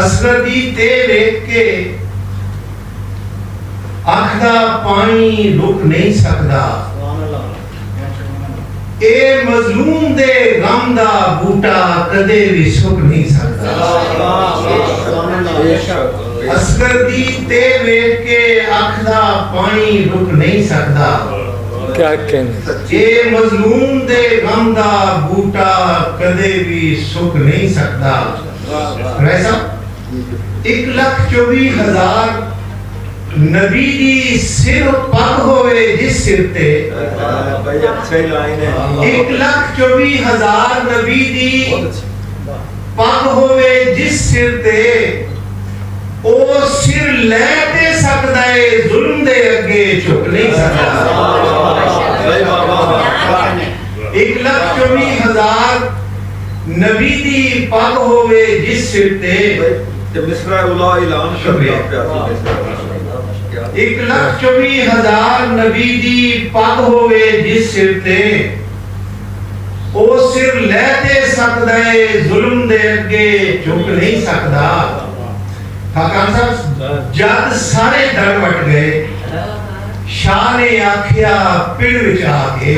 असगर दी ते वेख के अख दा पानी रुक नहीं सकदा, ए मजलूम दे गम दा बूटा कदे भी सुक नहीं सकदा। असगर दी ते वेख के अख दा पानी रुक नहीं सकदा, क्या कहने, ए मजलूम दे गम दा बूटा कदे भी सुक नहीं सकदा। वैसा 1,24,000 नबी दी सिर पग होवे जिस सिर ते, 1,24,000 नबी दी पग होवे जिस सिर ते, ओ सिर ले ते सकदा है जुल्म दे अगे झुक नहीं सकदा। 1,24,000 नबी दी पग होवे जिस सिर ते, 1,24,000 नबी दी पग होवे जिस सिर ते, ओ सिर ले ते सकदा है जुल्म दे अगे झुक नहीं सकदा। खान साहब जद सारे डर वट गए, शाह ने आखिया पिंड विच आके,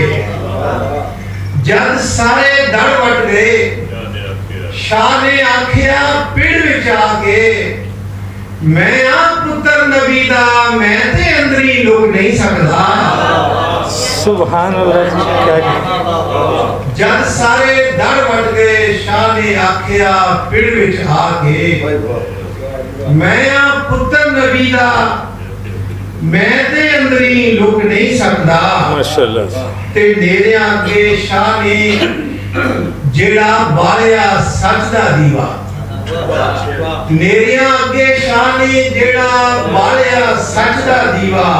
जद सारे डर वट गए, शाह ने आखिया पिंड विच आके, मैं आ पुत्र नबी दा मैं ते अंदरी लोग नहीं सकदा। सुभान अल्लाह। जद सारे डर वट गए, शाह ने आखिया पिंड विच आके, मैं आ पुत्र नबी दा मैं ते अंदरी लुक नहीं सकदा। माशाअल्लाह। ते मेरे आगे शाह ने जेड़ा बालिया सच दा दीवा, मेरे आगे शाह ने जेड़ा बालिया सच दा दीवा,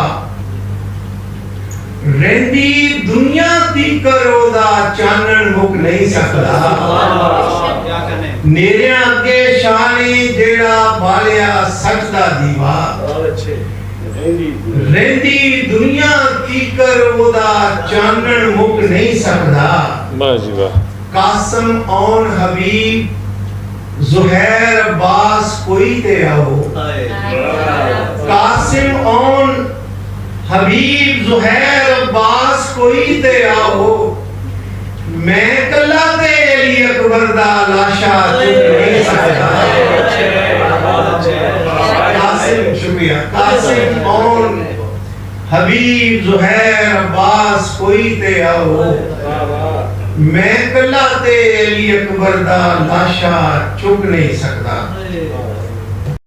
रेंदी दुनिया तीकर ओदा चानन मुक नहीं सकदा। मेरे आगे शाह ने जेड़ा बालिया सच दा दीवा, रेंदी दुनिया तीकर ओदा चानन मुक नहीं सकदा। वाह जी वाह। कासम औन हबीब ज़ुहैर अब्बास कोई ते आओ, कासिम औन हबीब ज़ुहैर अब्बास कोई ते आओ, मैं कल्ला ते अली अकबर दा लाशा चुक नहीं सकदा। कासिम शुक्रिया, कासिम औन हबीब ज़ुहैर अब्बास कोई ते आओ, मैं कल्ला ते अली अकबर दा लाशा चुक नहीं सकदा।